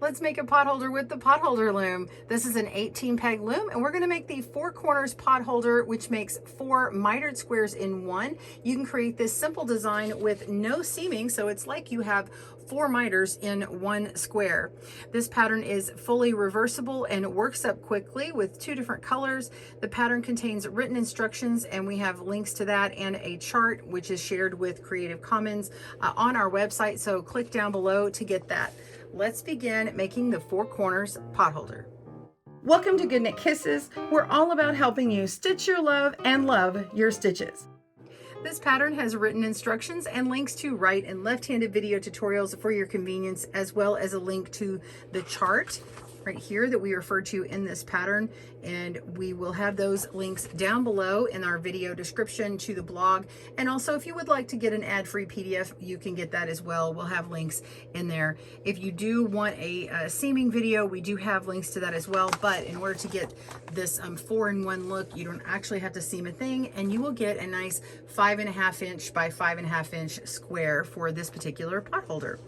Let's make a potholder with the potholder loom. This is an 18 peg loom, and we're going to make the Four Corners Potholder, which makes 4 mitered squares in one. You can create this simple design with no seaming, so it's like you have 4 miters in one square. This pattern is fully reversible and works up quickly with 2 different colors. The pattern contains written instructions, and we have links to that and a chart which is shared with Creative Commons on our website, so click down below to get that. Let's begin making the Four Corners Potholder. Welcome to GoodKnitKisses. We're all about helping you stitch your love and love your stitches. This pattern has written instructions and links to right and left-handed video tutorials for your convenience, as well as a link to the chart right here that we refer to in this pattern, and we will have those links down below in our video description to the blog. And also, if you would like to get an ad-free PDF, you can get that as well. We'll have links in there. If you do want a seaming video, we do have links to that as well, but in order to get this 4-in-1 look, you don't actually have to seam a thing, and you will get a nice 5.5 inch by 5.5 inch square for this particular potholder.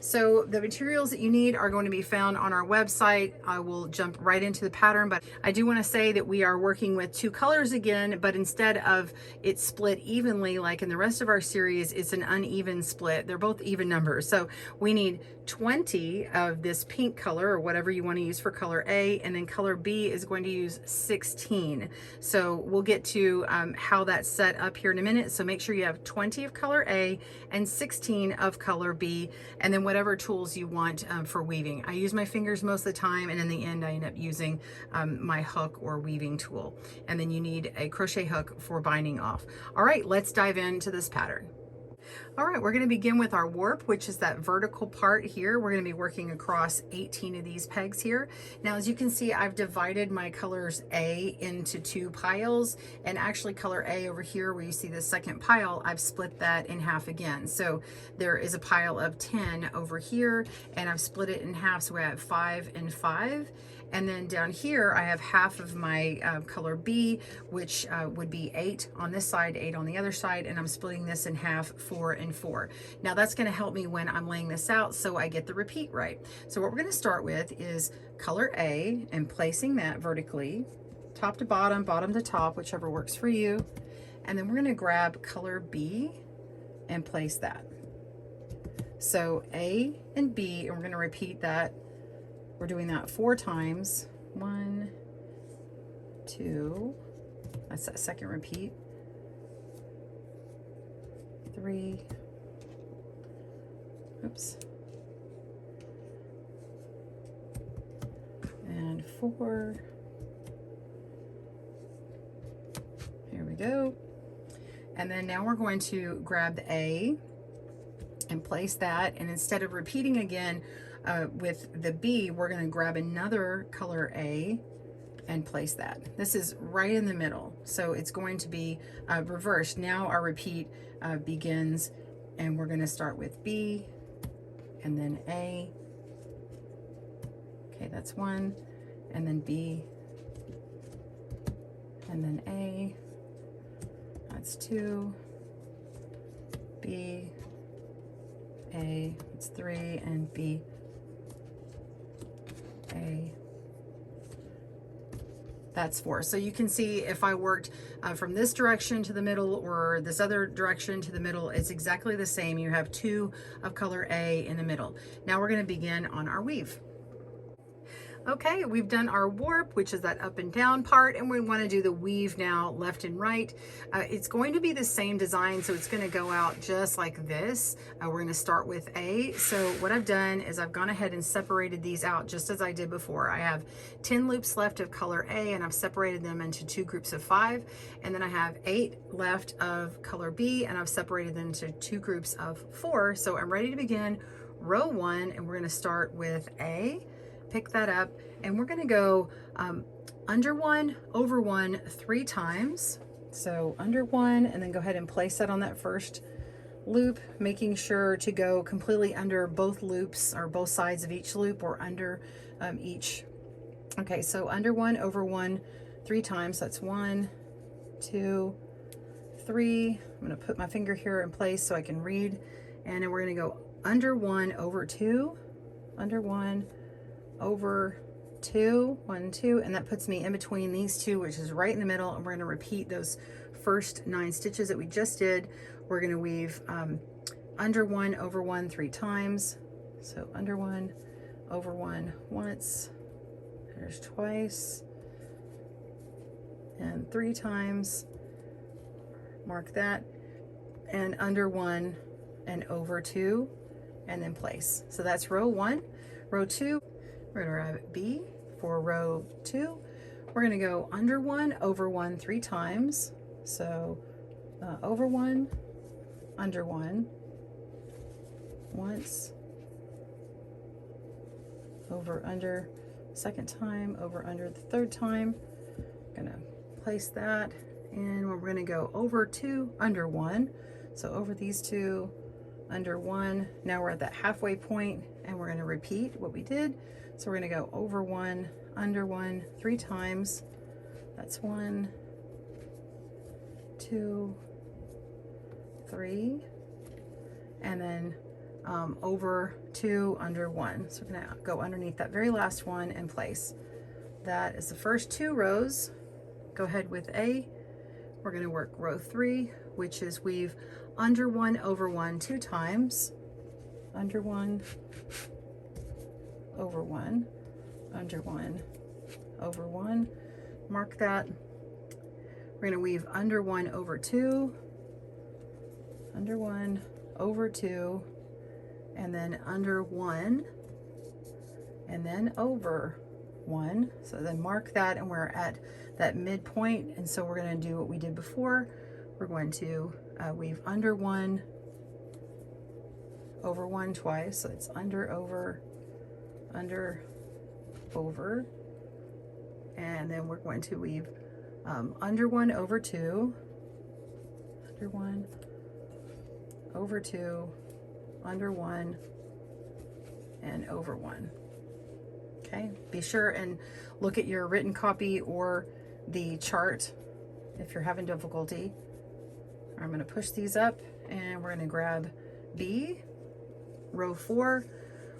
So the materials that you need are going to be found on our website. I will jump right into the pattern, but I do want to say that we are working with 2 colors again, but instead of it split evenly like in the rest of our series, it's an uneven split. They're both even numbers. So we need 20 of this pink color, or whatever you want to use for color A, and then color B is going to use 16. So we'll get to how that's set up here in a minute. So make sure you have 20 of color A and 16 of color B, and then whatever tools you want for weaving. I use my fingers most of the time, and in the end I end up using my hook or weaving tool. And then you need a crochet hook for binding off. All right, let's dive into this pattern. All right, we're going to begin with our warp, which is that vertical part here. We're going to be working across 18 of these pegs here. Now, as you can see, I've divided my colors A into 2 piles, and actually color A over here where you see the second pile, I've split that in half again. So there is a pile of 10 over here, and I've split it in half, so I have 5 and 5. And then down here, I have half of my color B, which would be 8 on this side, 8 on the other side, and I'm splitting this in half, 4 and 4. Now that's gonna help me when I'm laying this out so I get the repeat right. So what we're gonna start with is color A and placing that vertically, top to bottom, bottom to top, whichever works for you. And then we're gonna grab color B and place that. So A and B, and we're gonna repeat that. We're doing that 4 times. 1, 2, that's that second repeat. 3, oops, and 4. Here we go. And then now we're going to grab the A and place that, and instead of repeating again with the B, we're going to grab another color A and place that. This is right in the middle, so it's going to be reversed. Now our repeat begins, and we're going to start with B and then A. Okay, that's 1, and then B, and then A. That's 2, B, A, it's 3, and B, A, that's 4. So you can see if I worked from this direction to the middle or this other direction to the middle, it's exactly the same. You have 2 of color A in the middle. Now we're going to begin on our weave. Okay, we've done our warp, which is that up and down part, and we want to do the weave now, left and right. It's going to be the same design, so it's going to go out just like this. We're going to start with A. So what I've done is I've gone ahead and separated these out just as I did before. I have 10 loops left of color A, and I've separated them into 2 groups of 5. And then I have 8 left of color B, and I've separated them into 2 groups of 4. So I'm ready to begin row 1, and we're going to start with A. Pick that up, and we're going to go under 1, over 1 3 times. So under 1, and then go ahead and place that on that first loop, making sure to go completely under both loops, or both sides of each loop, or under each. Okay, so under 1, over 1 3 times. That's 1, 2, 3. I'm going to put my finger here in place so I can read, and then we're going to go under 1, over 2, under 1, over 2, 1, 2, and that puts me in between these two, which is right in the middle. And we're going to repeat those first 9 stitches that we just did. We're going to weave under 1 over 1 3 times. So under 1 over 1 once, there's twice, and 3 times. Mark that, and under 1 and over 2, and then place. So that's row 1. Row 2, we're going to grab B for row 2. We're going to go under 1 over 1 3 times. So over 1, under 1 once, over under second time, over under the third time. I'm going to place that, and we're going to go over 2, under 1. So over these 2, under 1. Now we're at that halfway point, and we're going to repeat what we did. So we're going to go over 1, under 1 3 times. That's 1, 2, 3, and then over 2, under 1. So we're going to go underneath that very last one and place. That is the first 2 rows. Go ahead with A. We're going to work row 3, which is weave under 1 over 1 2 times. Under 1 over 1, under 1 over 1. Mark that. We're going to weave under 1 over 2, under 1 over 2, and then under 1, and then over 1. So then mark that, and we're at that midpoint, and so we're going to do what we did before. We're going to weave under 1 over 1 twice. So it's under, over, and then we're going to weave under 1 over 2, under 1 over 2, under 1, and over 1. Okay, be sure and look at your written copy or the chart if you're having difficulty. I'm going to push these up, and we're going to grab B, row 4,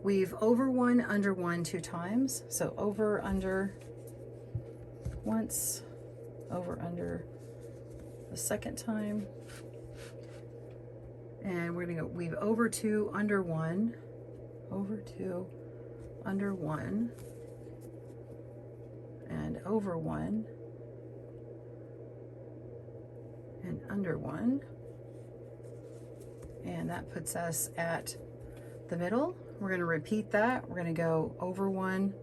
weave over 1, under 1 2 times. So over, under once, over, under the second time, and we're going to go weave over 2, under 1, over 2, under 1, and over 1, and under 1, and that puts us at the middle. We're going to repeat that. We're going to go over 1,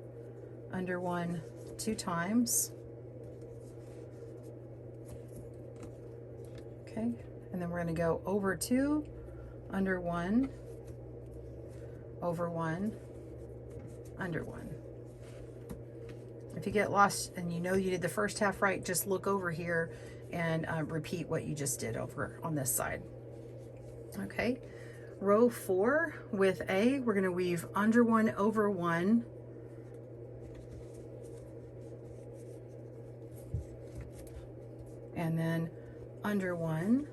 under 1 2 times. Okay, and then we're going to go over 2, under 1, over 1, under 1. If you get lost and you know you did the first half right, just look over here and repeat what you just did over on this side. Okay, row 4 with A, we're going to weave under 1 over 1, and then under 1,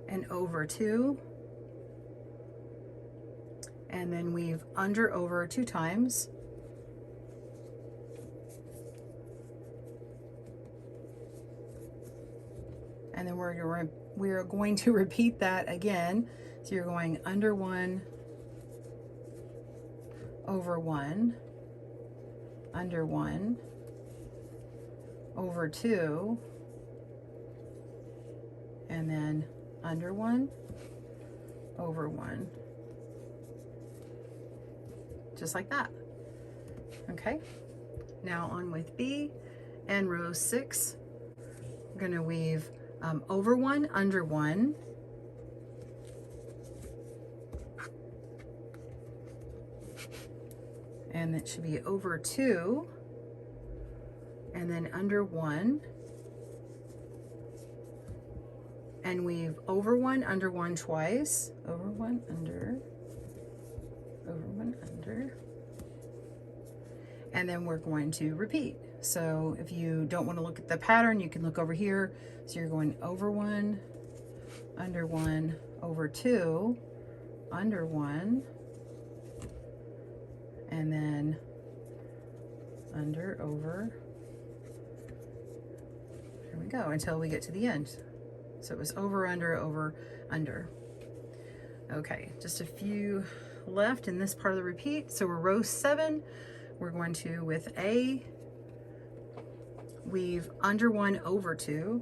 and over 2, and then weave under, over 2 times, and then we're going to repeat that again. So you're going under 1, over 1, under 1, over 2, and then under 1, over 1, just like that. Okay, now on with B, and row 6, we're going to weave over 1, under 1, and it should be over 2, and then under 1, and weave over 1, under 1 twice, over 1, under, over 1, under, and then we're going to repeat. So if you don't want to look at the pattern, you can look over here. So you're going over 1, under 1, over 2, under one, and then under, over. There we go, until we get to the end. So it was over, under, under. Okay, just a few left in this part of the repeat. So we're row 7. We're going to, with A, weave under 1, over 2.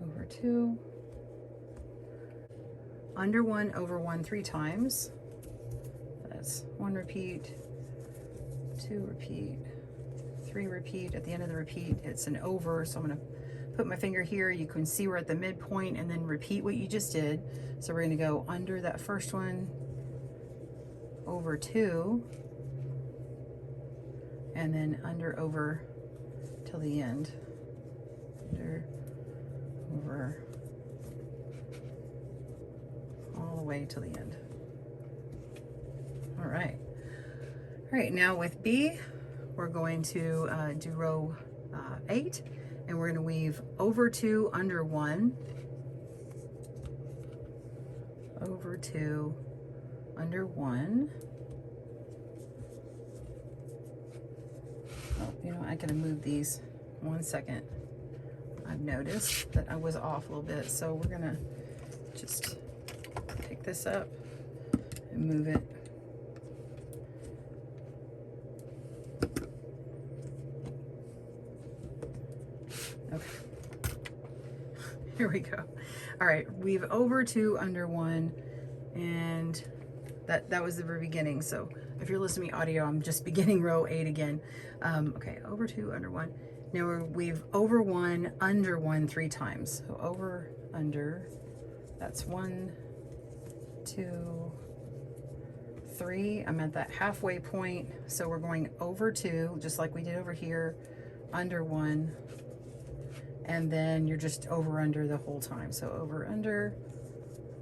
Over 2. Under 1, over 1 3 times. That's 1 repeat, 2 repeat, 3 repeat. At the end of the repeat, it's an over, so I'm going to put my finger here. You can see we're at the midpoint, and then repeat what you just did. So we're going to go under that first one, over 2, and then under, over till the end. Under, over, all the way till the end. All right. All right, now with B, we're going to do row 8, and we're going to weave over 2, under 1, over 2, under 1. Oh, you know, I gotta move these 1 second. I've noticed that I was off a little bit, so we're gonna just pick this up and move it. Okay. Here we go. All right, weave over 2, under 1, and that was the very beginning. So if you're listening to me audio, I'm just beginning row 8 again. Okay, over 2, under 1. Now we weave over 1, under 1 3 times. So over, under, that's 1, 2, 3. I'm at that halfway point. So we're going over 2, just like we did over here, under 1, and then you're just over, under the whole time. So over, under,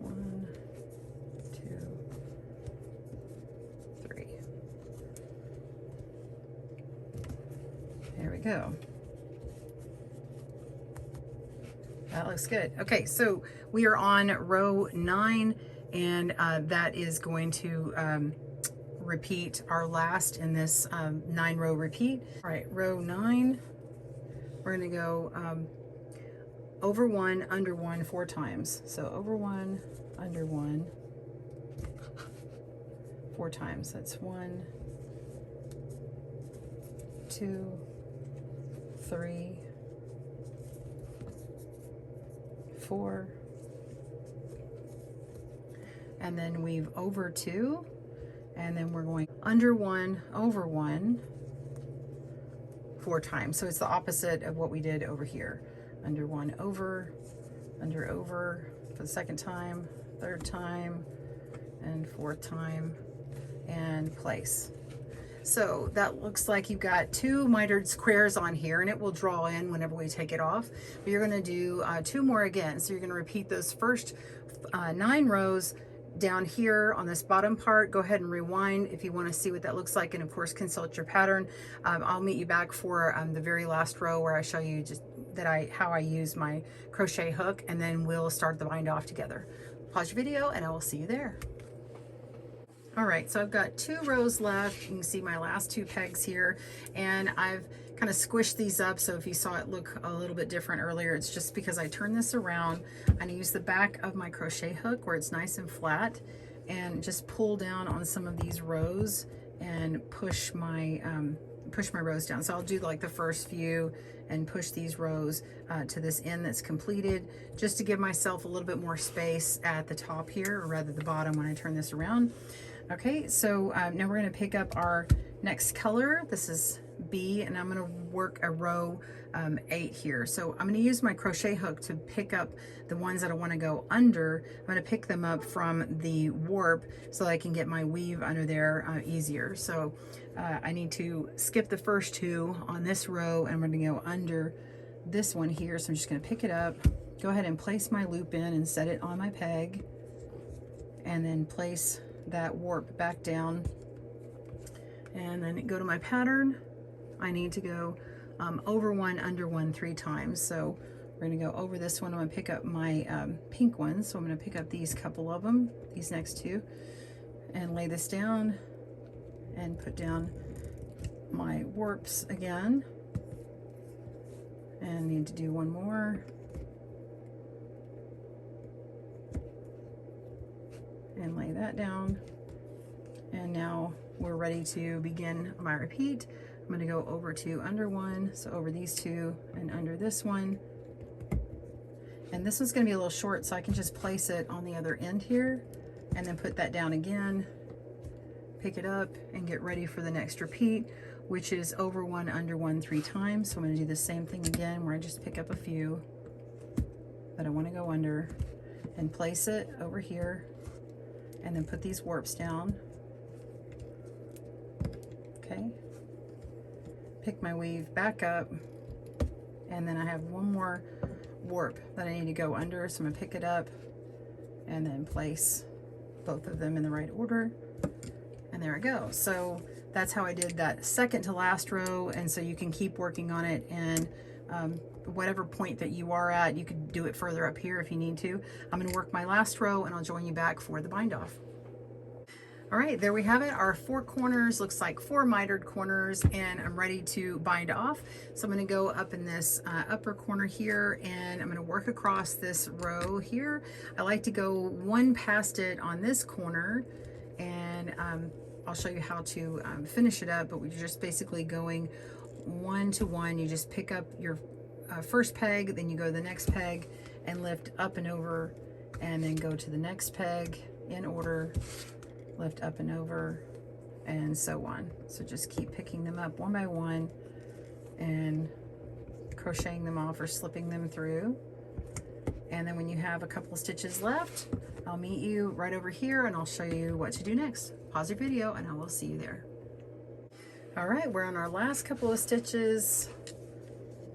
1, 2, 3. There we go. That looks good. Okay, so we are on row 9, and that is going to repeat our last in this 9-row repeat. All right, row 9, we're going to go over 1, under 1 4 times. So over 1, under 1 4 times. That's 1, 2, 3, 4, and then weave over 2, and then we're going under 1, over 1 4 times. So it's the opposite of what we did over here. Under 1, over, under, over for the second time, third time, and fourth time, and place. So that looks like you've got 2 mitered squares on here, and it will draw in whenever we take it off. But you're going to do 2 more again. So you're going to repeat those first 9 rows down here on this bottom part. Go ahead and rewind if you want to see what that looks like, and of course consult your pattern. I'll meet you back for the very last row where I show you just that how I use my crochet hook, and then we'll start the bind off together. Pause your video and I will see you there. All right, so I've got 2 rows left. You can see my last 2 pegs here, and I've kind of squished these up. So if you saw it look a little bit different earlier, it's just because I turned this around and I use the back of my crochet hook where it's nice and flat, and just pull down on some of these rows and push my rows down. So I'll do like the first few and push these rows to this end that's completed, just to give myself a little bit more space at the top here, or rather the bottom when I turn this around. Okay, so now we're going to pick up our next color. This is B, and I'm going to work a row 8 here. So I'm going to use my crochet hook to pick up the ones that I want to go under. I'm going to pick them up from the warp so I can get my weave under there easier. So I need to skip the first 2 on this row, and I'm going to go under this one here. So I'm just going to pick it up, go ahead and place my loop in and set it on my peg, and then place that warp back down, and then go to my pattern. I need to go over 1, under 1 3 times. So We're gonna go over this one. I'm gonna pick up my pink one. So I'm gonna pick up these couple of them, these next two, and lay this down and put down my warps again. And need to do one more. And lay that down. And now we're ready to begin my repeat. I'm gonna go over to under one, so over these two and under this one. And this one's gonna be a little short, so I can just place it on the other end here and then put that down again, pick it up and get ready for the next repeat, which is over one, under one 3 times. So I'm gonna do the same thing again where I just pick up a few that I wanna go under and place it over here and then put these warps down. Okay. Pick my weave back up, and then I have one more warp that I need to go under, so I'm gonna pick it up and then place both of them in the right order, and there I go. So that's how I did that second to last row, and so you can keep working on it, and whatever point that you are at, you could do it further up here if you need to. I'm gonna work my last row and I'll join you back for the bind off. All right, there we have it. Our 4 corners, looks like 4 mitered corners, and I'm ready to bind off. So I'm gonna go up in this upper corner here, and I'm gonna work across this row here. I like to go one past it on this corner, and I'll show you how to finish it up, but we're just basically going 1 to 1. You just pick up your first peg, then you go to the next peg and lift up and over, and then go to the next peg in order, lift up and over, and so on. So just keep picking them up one by one and crocheting them off or slipping them through. And then when you have a couple of stitches left, I'll meet you right over here and I'll show you what to do next. Pause your video and I will see you there. All right, we're on our last couple of stitches.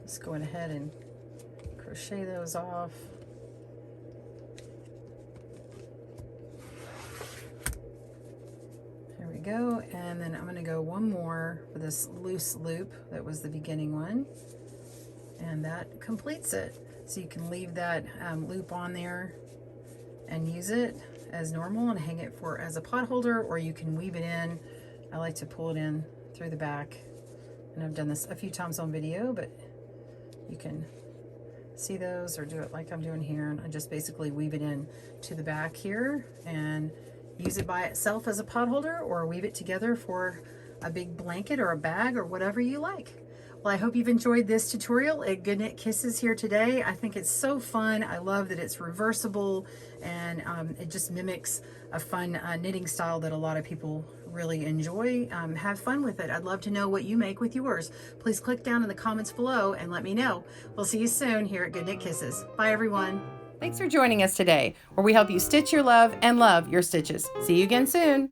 Let's go ahead and crochet those off. There we go, and then I'm gonna go one more for this loose loop that was the beginning one, and that completes it. So you can leave that loop on there and use it as normal and hang it for as a pot holder, or you can weave it in. I like to pull it in through the back, and I've done this a few times on video, but you can see those or do it like I'm doing here, and I just basically weave it in to the back here and use it by itself as a pot holder, or weave it together for a big blanket or a bag or whatever you like. Well, I hope you've enjoyed this tutorial at GoodKnitKisses here today. I think it's so fun. I love that it's reversible, and it just mimics a fun knitting style that a lot of people really enjoy. Have fun with it. I'd love to know what you make with yours. Please click down in the comments below and let me know. We'll see you soon here at GoodKnitKisses. Bye everyone. Thanks for joining us today, where we help you stitch your love and love your stitches. See you again soon.